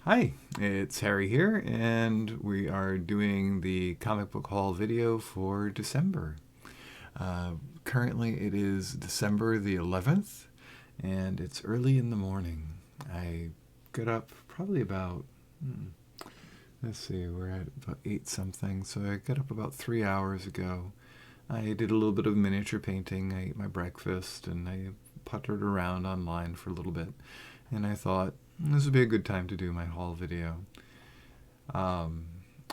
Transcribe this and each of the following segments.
Hi, it's Harry here, and we are doing the comic book haul video for December. Currently, it is December the 11th, and it's early in the morning. I got up probably about, let's see, we're at about 8 something, so I got up about 3 hours ago. I did a little bit of miniature painting, I ate my breakfast, and I puttered around online for a little bit, and I thought, this would be a good time to do my haul video.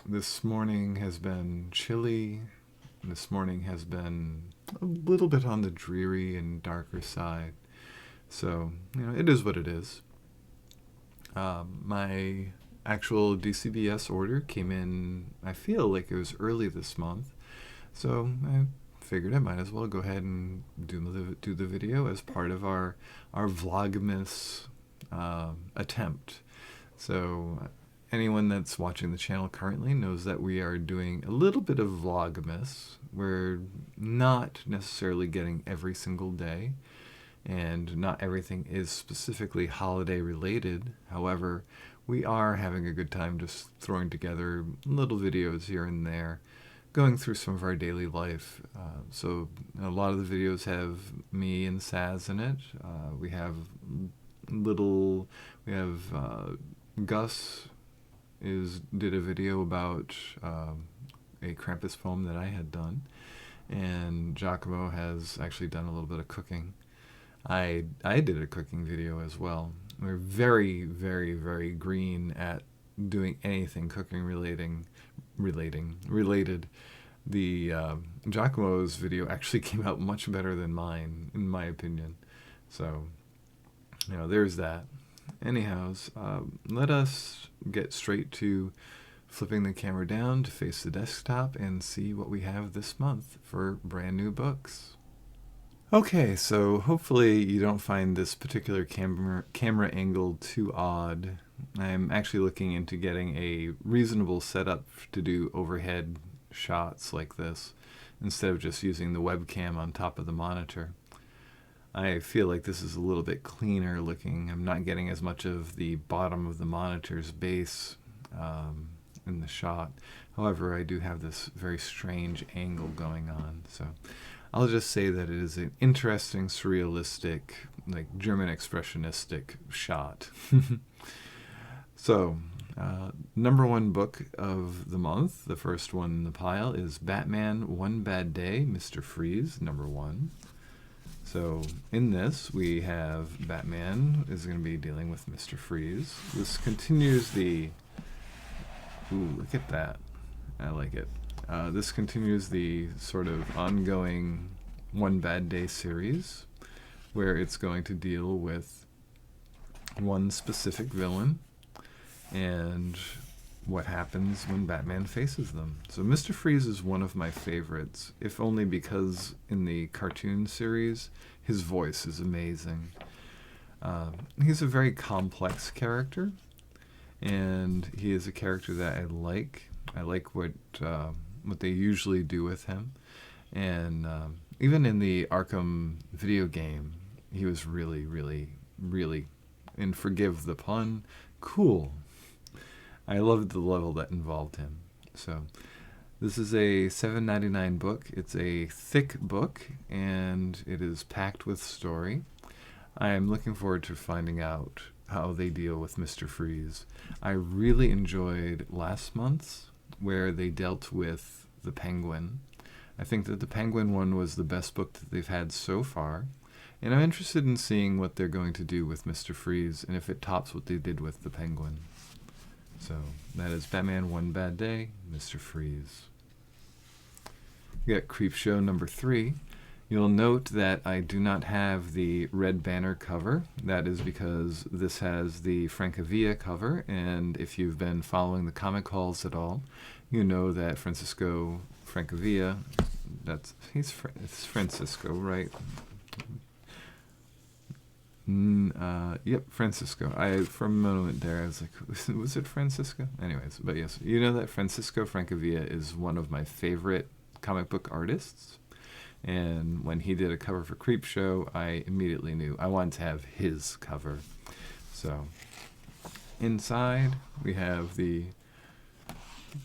This morning has been chilly. This morning has been a little bit on the dreary and darker side. So, it is what it is. My actual DCBS order came in, I feel like it was early this month. So I figured I might as well go ahead and do the video as part of our Vlogmas attempt. So anyone that's watching the channel currently knows that we are doing a little bit of Vlogmas. We're not necessarily getting every single day, and not everything is specifically holiday related. However, we are having a good time just throwing together little videos here and there, going through some of our daily life. So a lot of the videos have me and Saz in it. We have Gus did a video about a Krampus poem that I had done, and Giacomo has actually done a little bit of cooking. I did a cooking video as well. We're very, very, very green at doing anything cooking related. The Giacomo's video actually came out much better than mine, in my opinion. So, there's that. Anyhows, let us get straight to flipping the camera down to face the desktop and see what we have this month for brand new books. Okay, so hopefully you don't find this particular camera angle too odd. I'm actually looking into getting a reasonable setup to do overhead shots like this, instead of just using the webcam on top of the monitor. I feel like this is a little bit cleaner looking. I'm not getting as much of the bottom of the monitor's base in the shot. However, I do have this very strange angle going on. So I'll just say that it is an interesting, surrealistic, like German expressionistic shot. So, number one book of the month, the first one in the pile, is Batman One Bad Day, Mr. Freeze, number 1. So in this, we have Batman is going to be dealing with Mr. Freeze. This continues the... Ooh, look at that. I like it. This continues the sort of ongoing One Bad Day series, where it's going to deal with one specific villain and what happens when Batman faces them. So Mr. Freeze is one of my favorites, if only because in the cartoon series, his voice is amazing. He's a very complex character, and he is a character that I like. I like what they usually do with him. And even in the Arkham video game, he was really, really, really, and forgive the pun, cool. I loved the level that involved him. So this is a $7.99 book. It's a thick book, and it is packed with story. I am looking forward to finding out how they deal with Mr. Freeze. I really enjoyed last month's, where they dealt with the Penguin. I think that the Penguin one was the best book that they've had so far, and I'm interested in seeing what they're going to do with Mr. Freeze, and if it tops what they did with the Penguin. So that is Batman One Bad Day, Mr. Freeze. We got Creepshow number 3. You'll note that I do not have the Red Banner cover. That is because this has the Francavilla cover, and if you've been following the comic hauls at all, you know that Francisco Francavilla, it's Francisco, right? Yep, Francisco. For a moment there, I was like, was it Francisco? Anyways, but yes, you know that Francisco Francavilla is one of my favorite comic book artists. And when he did a cover for Creepshow, I immediately knew I wanted to have his cover. So Inside, we have the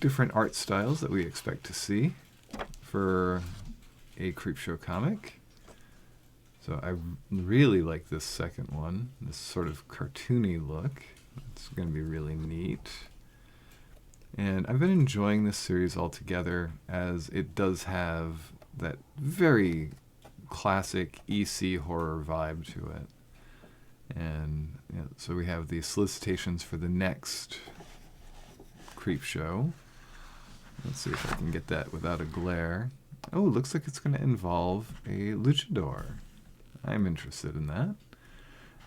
different art styles that we expect to see for a Creepshow comic. So I really like this second one, this sort of cartoony look. It's going to be really neat. And I've been enjoying this series altogether, as it does have that very classic EC horror vibe to it. And so we have the solicitations for the next Creepshow. Let's see if I can get that without a glare. Oh, looks like it's going to involve a luchador. I'm interested in that.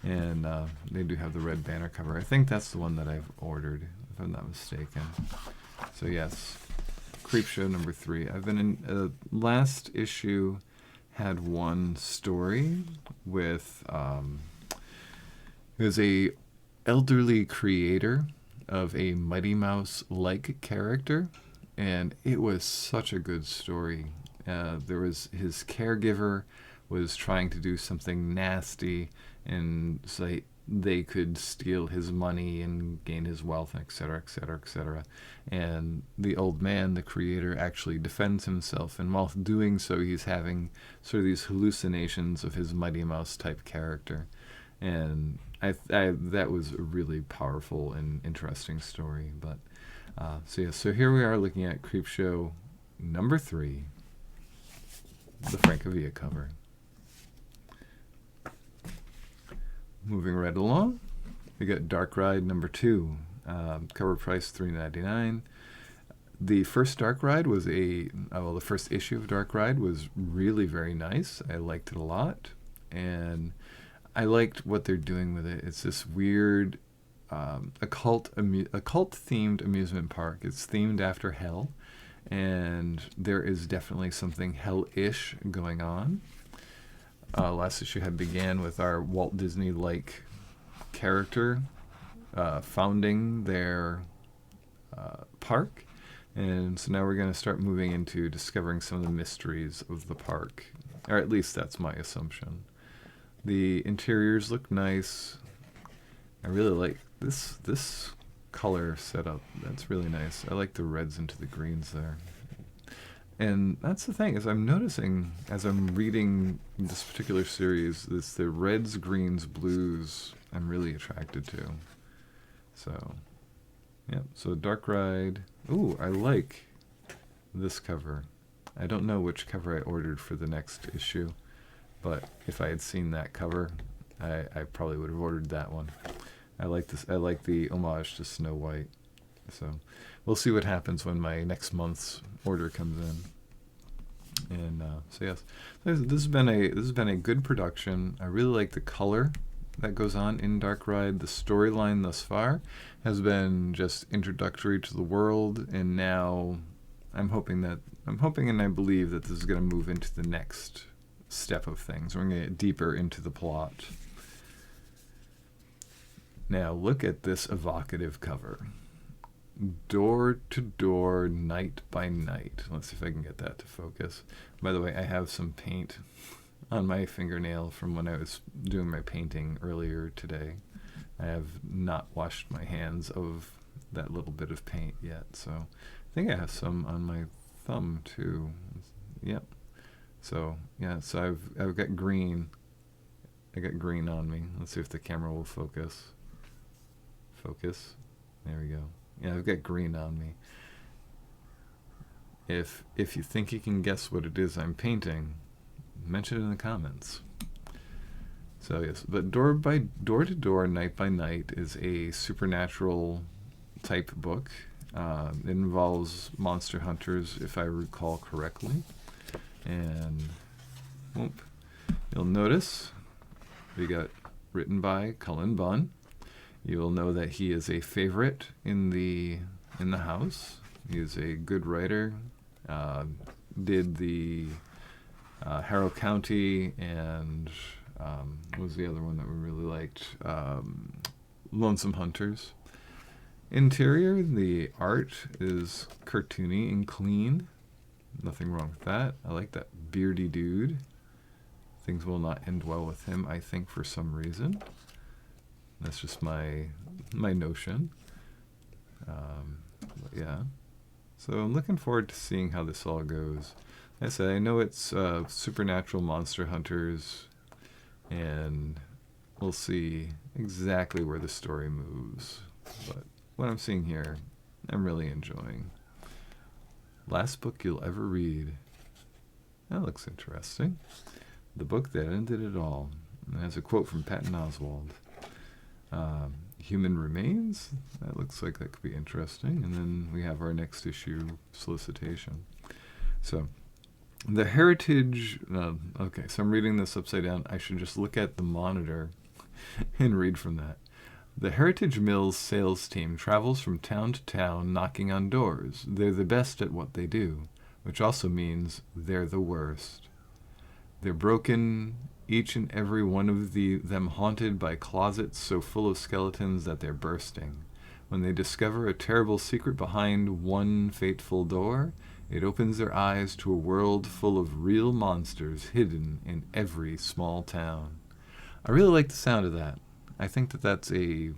And they do have the red banner cover. I think that's the one that I've ordered, if I'm not mistaken. So yes, Creepshow number 3. I've been in last issue had one story with it was a elderly creator of a Mighty Mouse-like character, and it was such a good story. There was his caregiver was trying to do something nasty, and so they could steal his money and gain his wealth, etc., etc., etc. And the old man, the creator, actually defends himself, and while doing so, he's having sort of these hallucinations of his Mighty Mouse type character. And that was a really powerful and interesting story. But so here we are looking at Creepshow number 3, the Francavilla cover. Moving right along, we got Dark Ride number 2, cover price $3.99. The first Dark Ride was the first issue of Dark Ride was really very nice. I liked it a lot, and I liked what they're doing with it. It's this weird occult-themed amusement park. It's themed after hell, and there is definitely something hell-ish going on. Last issue began with our Walt Disney-like character founding their park, and so now we're going to start moving into discovering some of the mysteries of the park, or at least that's my assumption. The interiors look nice. I really like this color setup. That's really nice. I like the reds into the greens there. And that's the thing, is I'm noticing as I'm reading this particular series, it's the reds, greens, blues I'm really attracted to. So, yeah. So Dark Ride. Ooh, I like this cover. I don't know which cover I ordered for the next issue, but if I had seen that cover, I probably would have ordered that one. I like this. I like the homage to Snow White. So we'll see what happens when my next month's order comes in. And so yes, this has been a good production. I really like the color that goes on in Dark Ride. The storyline thus far has been just introductory to the world, and now I'm hoping and I believe that this is going to move into the next step of things. We're going to get deeper into the plot. Now look at this evocative cover. Door to door, night by night. Let's see if I can get that to focus. By the way, I have some paint on my fingernail from when I was doing my painting earlier today. I have not washed my hands of that little bit of paint yet, so I think I have some on my thumb too. Yep. So yeah, so I've got green. I got green on me. Let's see if the camera will focus. Focus. There we go. Yeah, I've got green on me. If you think you can guess what it is I'm painting, mention it in the comments. So yes, but door to door, night by night is a supernatural type book. It involves monster hunters, if I recall correctly. And you'll notice we got written by Cullen Bunn. You will know that he is a favorite in the house. He is a good writer. Did the Harrow County and what was the other one that we really liked? Lonesome Hunters. Interior, the art is cartoony and clean. Nothing wrong with that. I like that beardy dude. Things will not end well with him, I think, for some reason. That's just my notion. Yeah. So I'm looking forward to seeing how this all goes. Like I said, I know it's supernatural monster hunters, and we'll see exactly where the story moves. But what I'm seeing here, I'm really enjoying. Last book you'll ever read. That looks interesting. The book that ended it all. It has a quote from Patton Oswalt. Human Remains? That looks like that could be interesting. And then we have our next issue solicitation. So, the Heritage... okay, so I'm reading this upside down. I should just look at the monitor and read from that. The Heritage Mills sales team travels from town to town knocking on doors. They're the best at what they do, which also means they're the worst. They're broken, each and every one of them haunted by closets so full of skeletons that they're bursting. When they discover a terrible secret behind one fateful door, it opens their eyes to a world full of real monsters hidden in every small town. I really like the sound of that. I think that that's a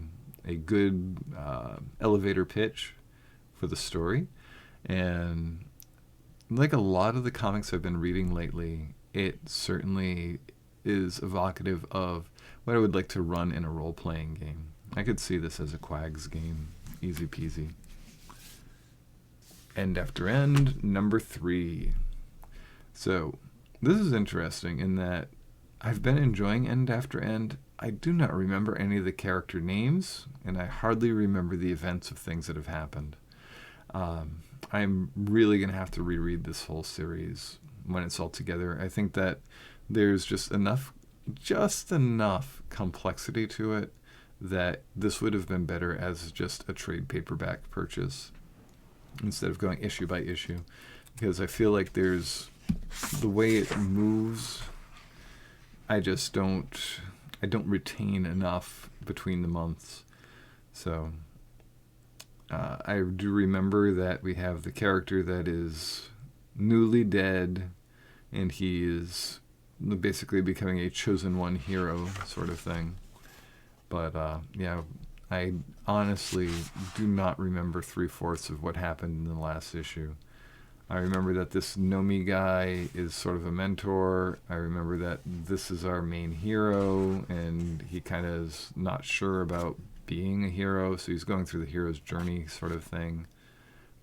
good elevator pitch for the story. And like a lot of the comics I've been reading lately, it certainly is evocative of what I would like to run in a role-playing game. I could see this as a Quags game. Easy peasy. End After End, number 3. So, this is interesting in that I've been enjoying End After End. I do not remember any of the character names, and I hardly remember the events of things that have happened. I'm really going to have to reread this whole series when it's all together. I think that there's just enough complexity to it that this would have been better as just a trade paperback purchase instead of going issue by issue, because I feel like there's the way it moves, I don't retain enough between the months. So I do remember that we have the character that is newly dead, and he is basically becoming a chosen one hero sort of thing. But yeah, I honestly do not remember 3/4 of what happened in the last issue. I remember that this Nomi guy is sort of a mentor. I remember that this is our main hero, and he kind of is not sure about being a hero, so he's going through the hero's journey sort of thing.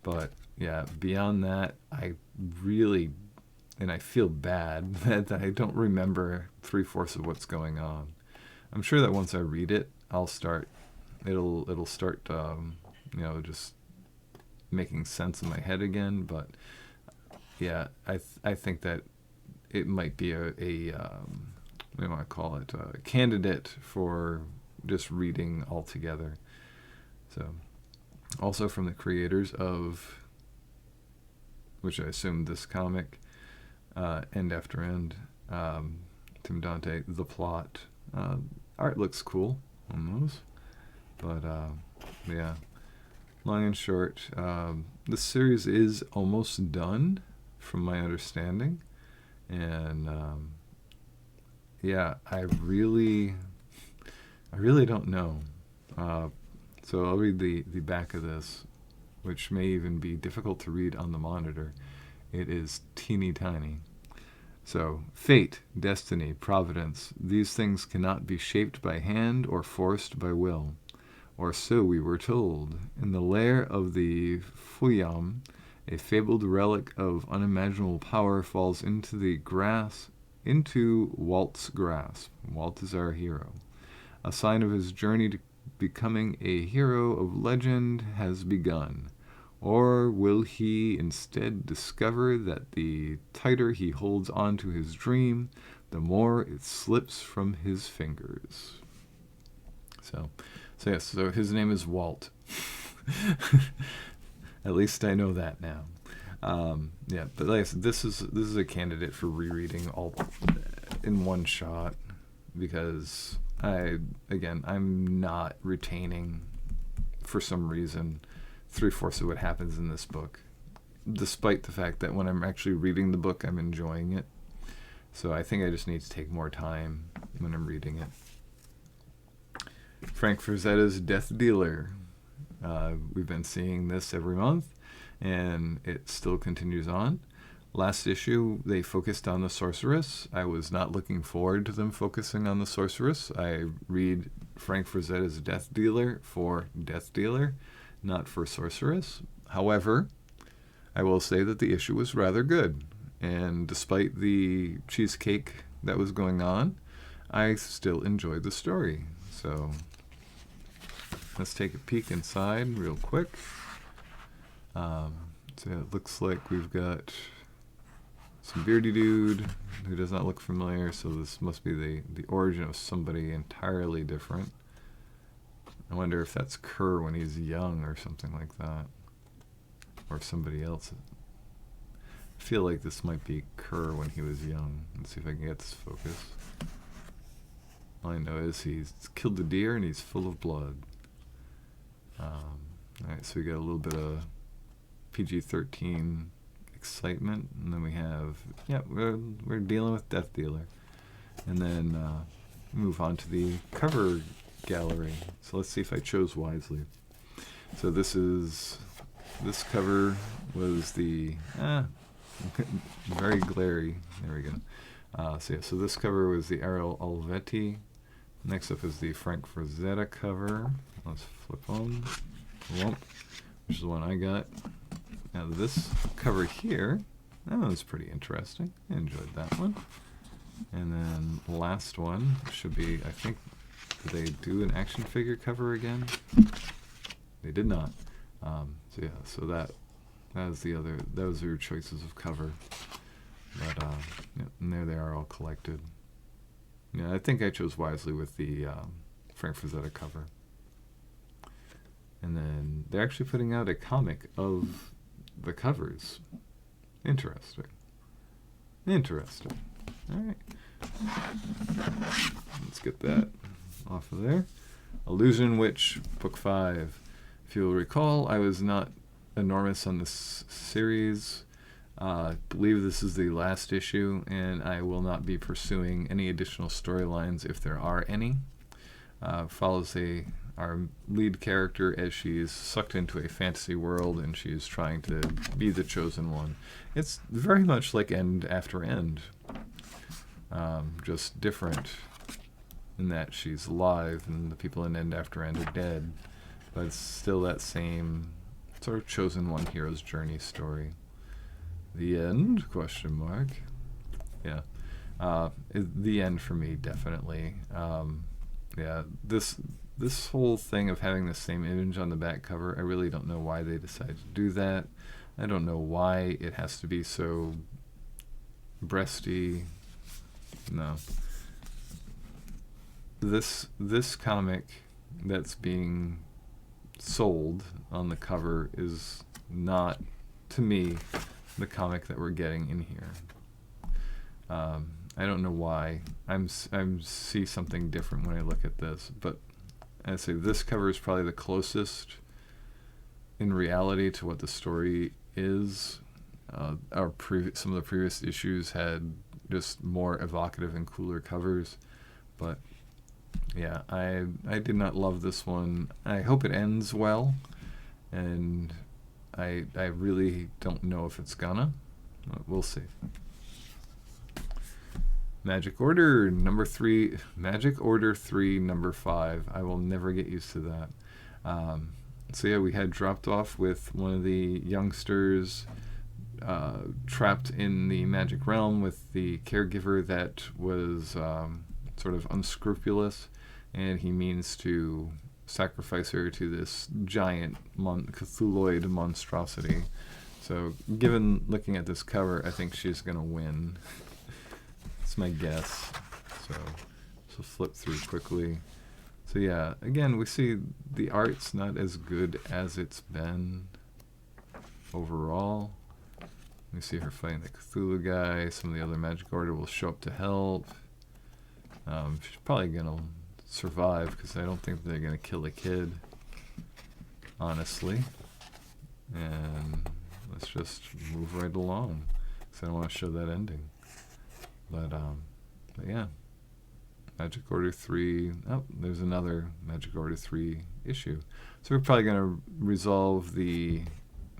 But yeah, beyond that, I really, and I feel bad that I don't remember 3/4 of what's going on. I'm sure that once I read it, it'll start, just making sense in my head again. But yeah, I think that it might be a what do you want to call it, a candidate for just reading altogether. So, also from the creators of, which I assume this comic, End After End, Tim Dante, The Plot. Art looks cool on those, but yeah. Long and short, the series is almost done, from my understanding, and yeah, I really don't know. So I'll read the back of this, which may even be difficult to read on the monitor. It is teeny tiny. So, fate, destiny, providence, these things cannot be shaped by hand or forced by will. Or so we were told. In the lair of the Fuyam, a fabled relic of unimaginable power falls into Walt's grasp. Walt is our hero. A sign of his journey to becoming a hero of legend has begun. Or will he instead discover that the tighter he holds on to his dream, the more it slips from his fingers? So yes, so his name is Walt. At least I know that now. Yeah, but like I said, this is a candidate for rereading all in one shot, because I'm not retaining, for some reason, 3/4 of what happens in this book, despite the fact that when I'm actually reading the book, I'm enjoying it. So I think I just need to take more time when I'm reading it. Frank Frazetta's Death Dealer. We've been seeing this every month, and it still continues on. Last issue, they focused on the sorceress. I was not looking forward to them focusing on the sorceress. I read Frank Frazetta's Death Dealer for Death Dealer, not for sorceress. However, I will say that the issue was rather good. And despite the cheesecake that was going on, I still enjoyed the story. So let's take a peek inside real quick. So it looks like we've got some beardy dude who does not look familiar, so this must be the origin of somebody entirely different. I wonder if that's Kerr when he's young or something like that. Or somebody else. I feel like this might be Kerr when he was young. Let's see if I can get this focus. All I know is he's killed the deer and he's full of blood. Alright, so we got a little bit of PG-13 excitement, and then we have, we're dealing with Death Dealer. And then move on to the cover gallery. So let's see if I chose wisely. So this cover was the, very glary. There we go. So this cover was the Ariel Olivetti. Next up is the Frank Frazetta cover. Let's flip on, which is the one I got. Now this cover here, that one's pretty interesting. I enjoyed that one. And then the last one should be, I think, did they do an action figure cover again? They did not. So that was the other, those are your choices of cover. But and there they are all collected. Yeah, I think I chose wisely with the Frank Frazetta cover. And then they're actually putting out a comic of the covers. Interesting. All right. Let's get that off of there. Illusion Witch, Book 5. If you'll recall, I was not enormous on this series. I believe this is the last issue, and I will not be pursuing any additional storylines if there are any. Follows our lead character as she's sucked into a fantasy world and she's trying to be the chosen one. It's very much like End After End, just different in that she's alive and the people in End After End are dead, but it's still that same sort of chosen one hero's journey story. The end? Question mark. Yeah. The end for me, definitely. This whole thing of having the same image on the back cover, I really don't know why they decided to do that. I don't know why it has to be so breasty. No. This comic that's being sold on the cover is not, to me, the comic that we're getting in here. I don't know why. I see something different when I look at this, but I'd say this cover is probably the closest in reality to what the story is. Some of the previous issues had just more evocative and cooler covers, but yeah, I did not love this one. I hope it ends well, and I really don't know if it's gonna. We'll see. Magic Order number 3, Magic Order 3 number 5. I will never get used to that. So yeah, we had dropped off with one of the youngsters trapped in the magic realm with the caregiver that was sort of unscrupulous, and he means to sacrifice her to this giant Cthulhuoid monstrosity. So given looking at this cover, I think she's going to win. That's my guess. So flip through quickly. So yeah, again, we see the art's not as good as it's been overall. We see her fighting the Cthulhu guy. Some of the other Magic Order will show up to help. She's probably going to survive because I don't think they're going to kill the kid, honestly. And let's just move right along because I don't want to show that ending. But yeah, Magic Order 3. Oh, there's another Magic Order 3 issue. So we're probably going to resolve the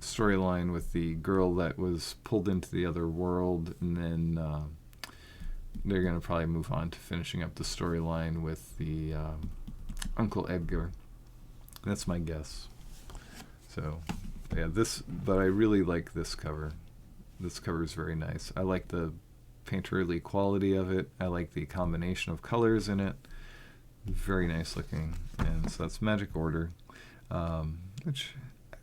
storyline with the girl that was pulled into the other world, and then they're going to probably move on to finishing up the storyline with the Uncle Edgar. That's my guess. So, yeah, but I really like this cover. This cover is very nice. I like the painterly quality of it. I like the combination of colors in it. Very nice looking. And so that's Magic Order, which,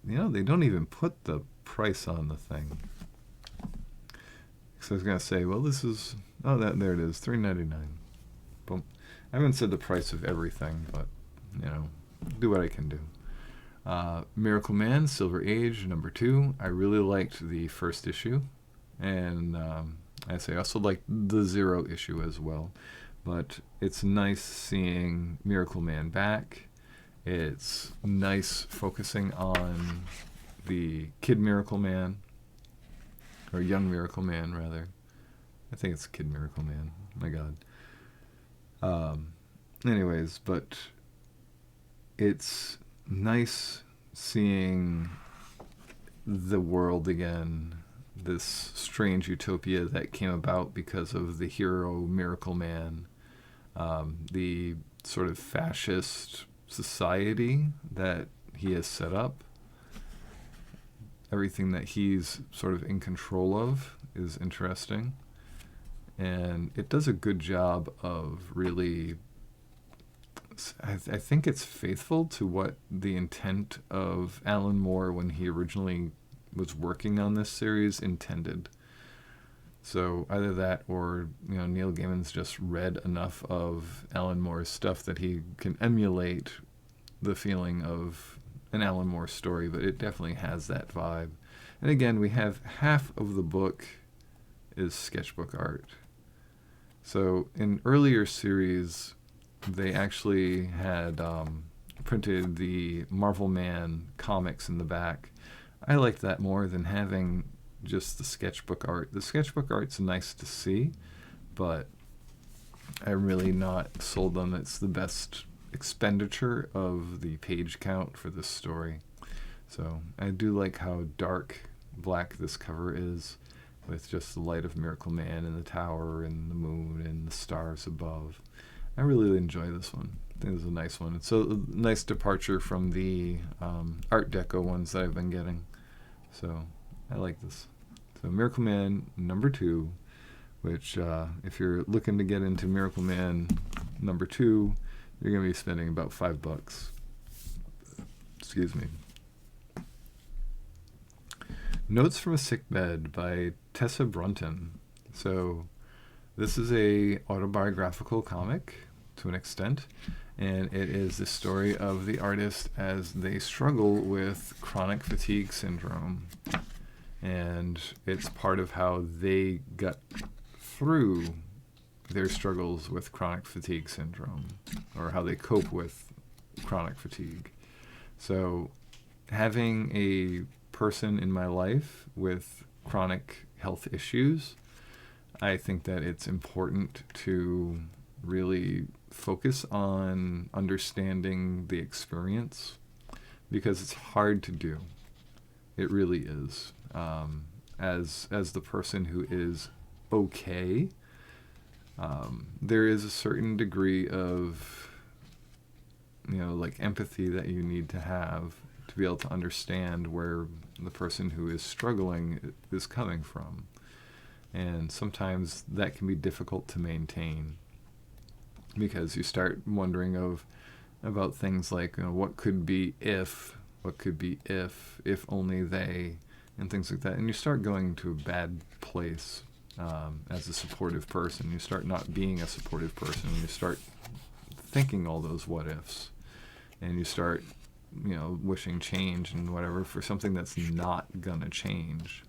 they don't even put the price on the thing. So I was going to say, well, this is, there it is, $3.99. Boom. I haven't said the price of everything, but, do what I can do. Miracle Man, Silver Age, number 2. I really liked the first issue. And I also liked the 0 issue as well. But it's nice seeing Miracle Man back. It's nice focusing on the Kid Miracle Man, or Young Miracle Man, rather. I think it's Kid Miracle Man. My God. Anyways, but it's nice seeing the world again, this strange utopia that came about because of the hero Miracle Man, the sort of fascist society that he has set up. Everything that he's sort of in control of is interesting. And it does a good job of really, I think it's faithful to what the intent of Alan Moore when he originally was working on this series intended. So either that or, Neil Gaiman's just read enough of Alan Moore's stuff that he can emulate the feeling of an Alan Moore story, but it definitely has that vibe. And again, we have half of the book is sketchbook art. So in earlier series, they actually had printed the Marvel Man comics in the back. I liked that more than having just the sketchbook art. The sketchbook art's nice to see, but I'm really not sold on it's the best expenditure of the page count for this story. So I do like how dark black this cover is, with just the light of Miracle Man and the tower and the moon and the stars above. I really enjoy this one. I think it's a nice one. It's a nice departure from the Art Deco ones that I've been getting. So I like this. So Miracle Man number 2, which if you're looking to get into Miracle Man number 2, you're going to be spending about $5. Excuse me. Notes from a Sick Bed by Tessa Brunton. So this is a autobiographical comic to an extent, and it is the story of the artist as they struggle with chronic fatigue syndrome. And it's part of how they got through their struggles with chronic fatigue syndrome, or how they cope with chronic fatigue. So having a person in my life with chronic health issues, I think that it's important to really focus on understanding the experience, because it's hard to do. It really is. As the person who is okay, there is a certain degree of empathy that you need to have to be able to understand where the person who is struggling is coming from. And sometimes that can be difficult to maintain, because you start wondering about things like what could be if only they, and things like that. And you start going to a bad place as a supportive person. You start not being a supportive person. You start thinking all those what ifs, and you start wishing change and whatever for something that's not gonna change.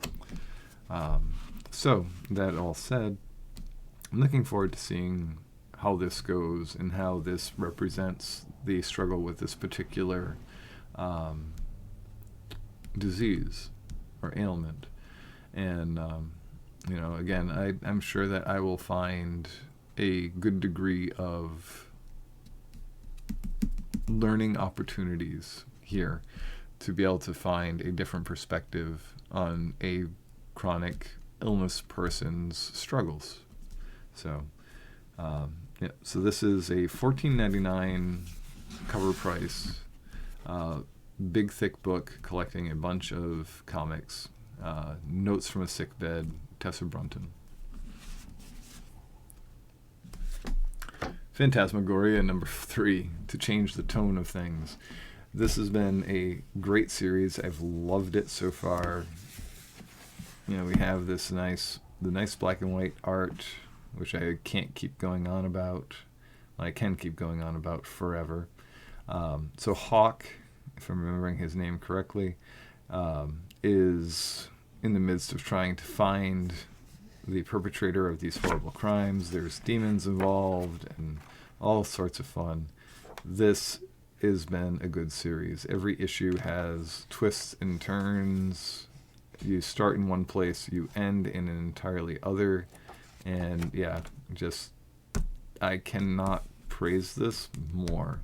So that all said, I'm looking forward to seeing how this goes and how this represents the struggle with this particular disease or ailment. And again, I'm sure that I will find a good degree of learning opportunities here to be able to find a different perspective on a chronic illness person's struggles. So, yeah. So this is a $14.99 cover price, big thick book collecting a bunch of comics. Notes from a Sick Bed, Tessa Brunton. Phantasmagoria number 3, to change the tone of things. This has been a great series. I've loved it so far. We have the nice black and white art, which I can't keep going on about. I can keep going on about forever. So Hawk, if I'm remembering his name correctly, is in the midst of trying to find the perpetrator of these horrible crimes. There's demons involved and all sorts of fun. This has been a good series. Every issue has twists and turns. You start in one place, you end in an entirely other. And yeah, I cannot praise this more.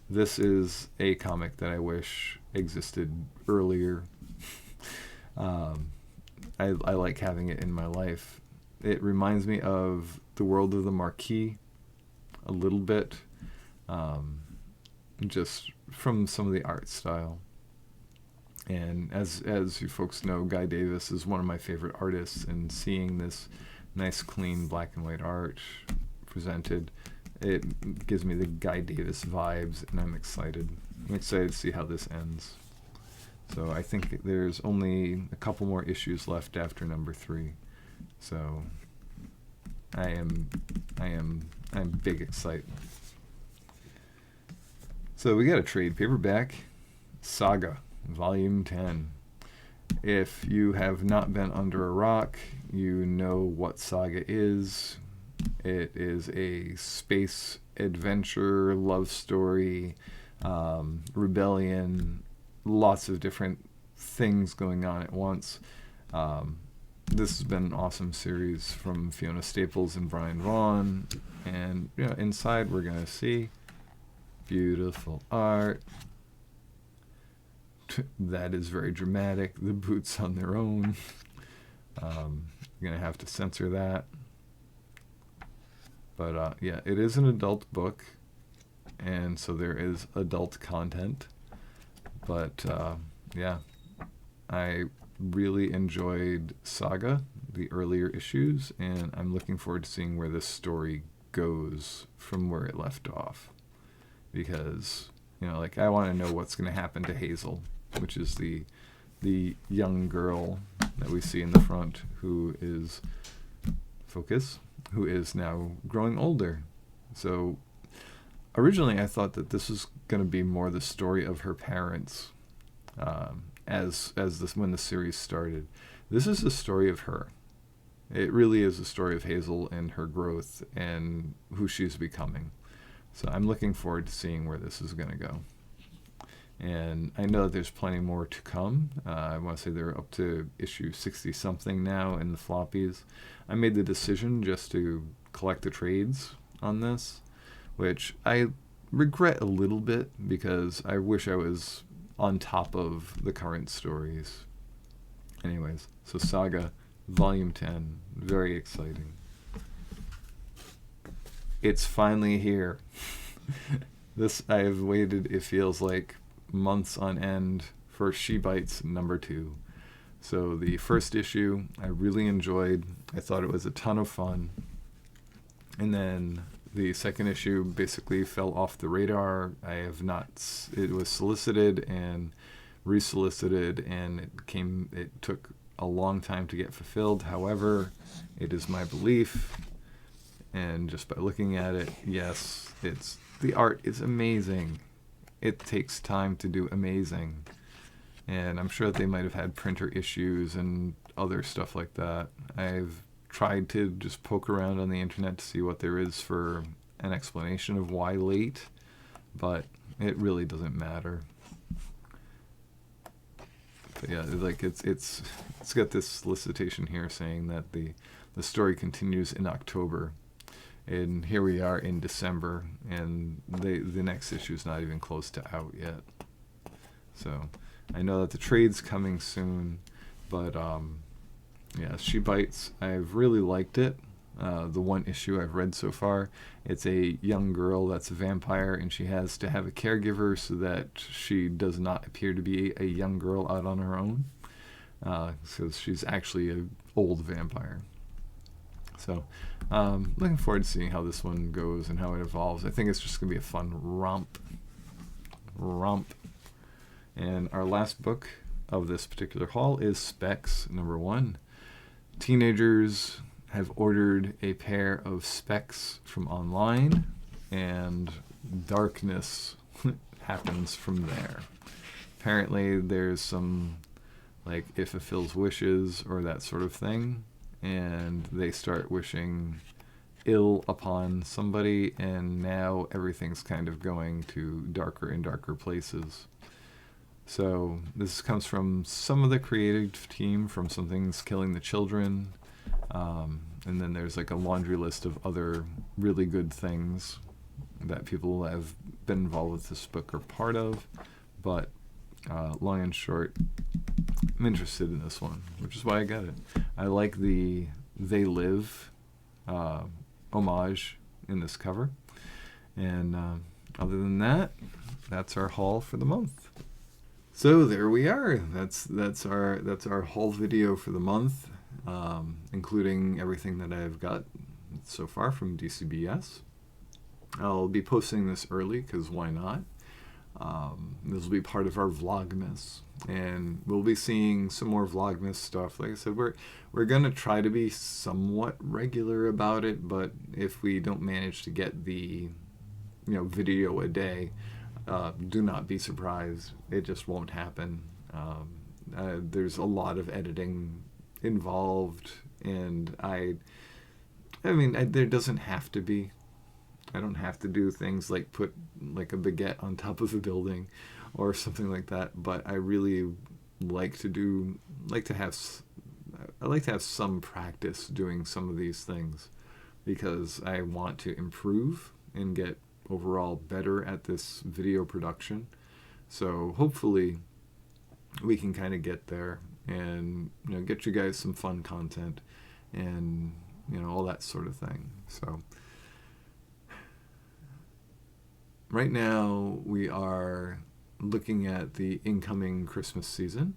This is a comic that I wish existed earlier. I like having it in my life. It reminds me of The World of the Marquis a little bit, just from some of the art style. And as you folks know, Guy Davis is one of my favorite artists, and seeing this nice, clean black and white art presented, it gives me the Guy Davis vibes, and I'm excited. I'm excited to see how this ends. So I think there's only a couple more issues left after number 3. So I'm big excited. So we got a trade paperback, Saga, Volume 10. If you have not been under a rock, you know what Saga is. It is a space adventure, love story, rebellion, lots of different things going on at once. This has been an awesome series from Fiona Staples and Brian Vaughan. And inside we're going to see beautiful art. That is very dramatic. The boots on their own. You're going to have to censor that. But yeah, it is an adult book, and so there is adult content. But yeah, I really enjoyed Saga, the earlier issues, and I'm looking forward to seeing where this story goes from where it left off. Because, I want to know what's going to happen to Hazel, which is the young girl that we see in the front who is now growing older. So originally I thought that this was going to be more the story of her parents, when the series started. This is the story of her. It really is the story of Hazel and her growth and who she's becoming. So I'm looking forward to seeing where this is going to go. And I know that there's plenty more to come. I want to say they're up to issue 60-something now in the floppies. I made the decision just to collect the trades on this, which I regret a little bit because I wish I was on top of the current stories. Anyways, so Saga, Volume 10, very exciting. It's finally here. This, I have waited, it feels like, months on end for She Bites number 2. So the first issue I really enjoyed. I thought it was a ton of fun. And then the second issue basically fell off the radar. It was solicited and resolicited, and it took a long time to get fulfilled. However, it is my belief, and just by looking at it, yes, the art is amazing. It takes time to do amazing. And I'm sure that they might have had printer issues and other stuff like that. I've tried to just poke around on the internet to see what there is for an explanation of why late, but it really doesn't matter. But yeah, it's got this solicitation here saying that the story continues in October. And here we are in December, and the next issue is not even close to out yet. So I know that the trade's coming soon, but yeah, She Bites. I've really liked it. The one issue I've read so far, it's a young girl that's a vampire, and she has to have a caregiver so that she does not appear to be a young girl out on her own. So she's actually an old vampire. So looking forward to seeing how this one goes and how it evolves. I think it's just going to be a fun romp. And our last book of this particular haul is Specs #1. Teenagers have ordered a pair of specs from online, and darkness happens from there. Apparently there's some, like, it fulfills wishes or that sort of thing, and they start wishing ill upon somebody, and now everything's kind of going to darker and darker places. So this comes from some of the creative team from Something's Killing the Children, and then there's like a laundry list of other really good things that people have been involved with this book are part of. But long and short, I'm interested in this one, which is why I got it. I like the They Live homage in this cover. And other than that, that's our haul for the month. So there we are. That's our haul video for the month, including everything that I've got so far from DCBS. I'll be posting this early because why not? This will be part of our Vlogmas, and we'll be seeing some more Vlogmas stuff. Like I said, we're gonna try to be somewhat regular about it, but if we don't manage to get the video a day, do not be surprised. It just won't happen. There's a lot of editing involved, and I mean, there doesn't have to be. I don't have to do things like put like a baguette on top of a building or something like that, but I really like to have some practice doing some of these things because I want to improve and get overall better at this video production. So hopefully we can kind of get there and get you guys some fun content and all that sort of thing. So right now we are looking at the incoming Christmas season.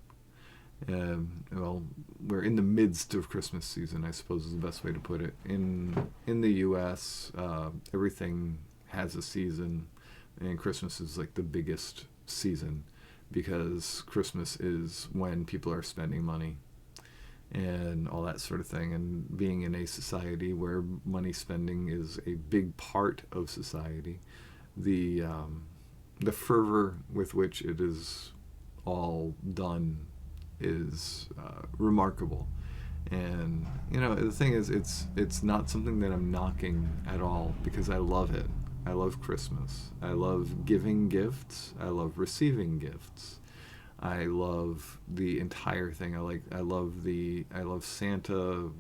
Well, we're in the midst of Christmas season, I suppose is the best way to put it. In the U.S., everything has a season, and Christmas is like the biggest season because Christmas is when people are spending money and all that sort of thing. And being in a society where money spending is a big part of society, the fervor with which it is all done is remarkable. And the thing is, it's not something that I'm knocking at all because I love it. I love Christmas. I love giving gifts. I love receiving gifts. I love the entire thing. I love Santa.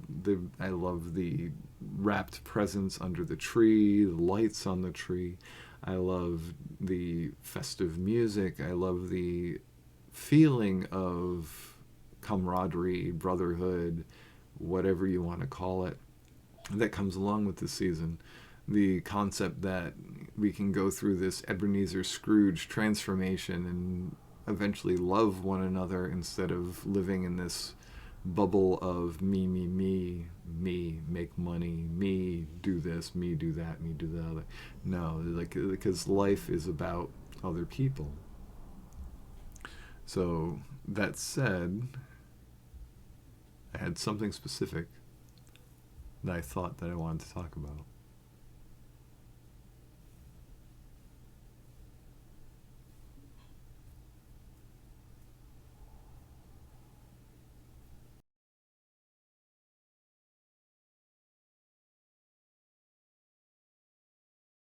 I love the wrapped presents under the tree, the lights on the tree. I love the festive music. I love the feeling of camaraderie, brotherhood, whatever you want to call it, that comes along with the season. The concept that we can go through this Ebenezer Scrooge transformation and eventually love one another instead of living in this bubble of me, make money, me do this, me do that, me do the other. No, because life is about other people. So that said, I had something specific that I thought that I wanted to talk about.